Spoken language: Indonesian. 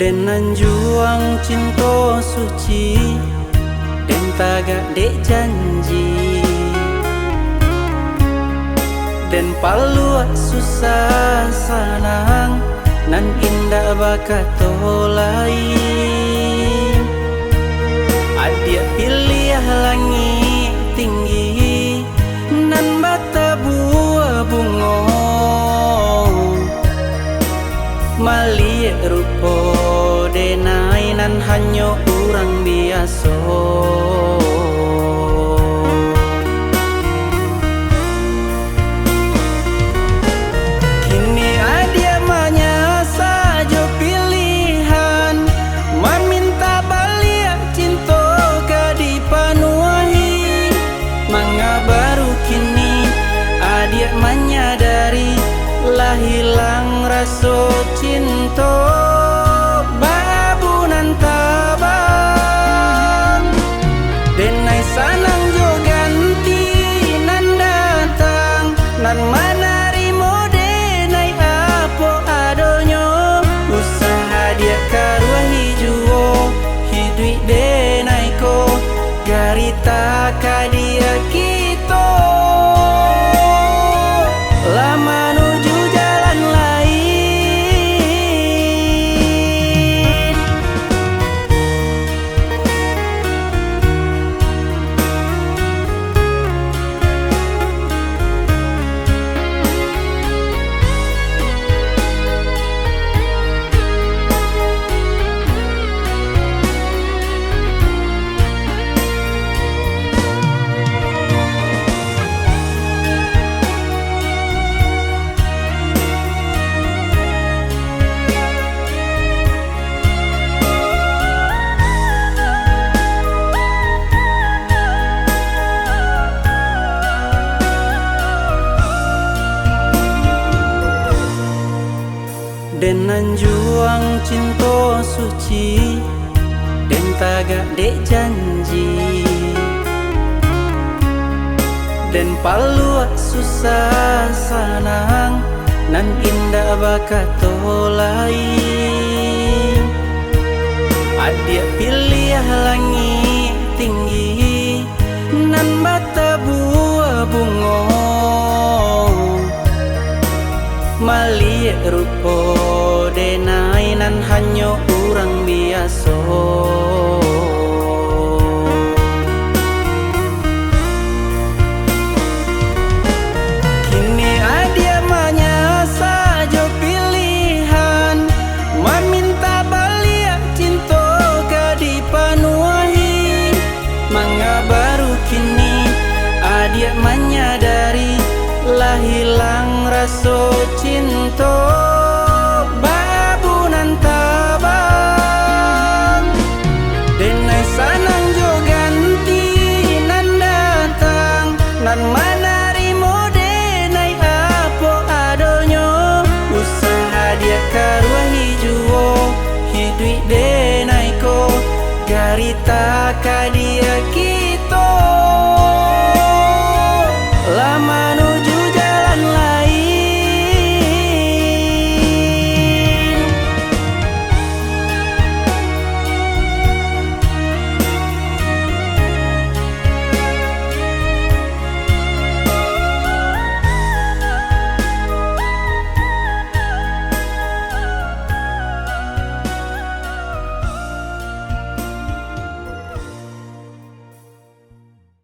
Denan juang cinta suci den tagak dek janji, den palu susah sanang nan indah bakat lain. Adia pilih langit tinggi nan bata buah bunga, maliek rupo denai nan hanya orang biasa. Kini adia manya saja pilihan, meminta balik cinta gadi panuahi. Manga baru kini adia menyadari lah hilang rasa cinta. Babunan tabang denai sanang jo ganti nan datang, nan manarimo denai apa adonyo. Usaha dia karua hijuo hidui denai ko garita kadia kita lama menuju jalan lain. Denan juang cinta suci den tagak dek janji, den palu susah sanang nan indah bakat lain. Adia pilih langit tinggi nan bata buah bunga, maliek rupo denai nan hanya orang biasa. Kini adia manya saja pilihan, meminta balik cinta gadi panuahi. Manga baru kini adia menyadari lah hilang rasa cinta. Babunan tabang denai sanang jo ganti nan datang, nan manarimo denai apa adonyo. Usaha dia karua hijuo hidui denai ko garita kadi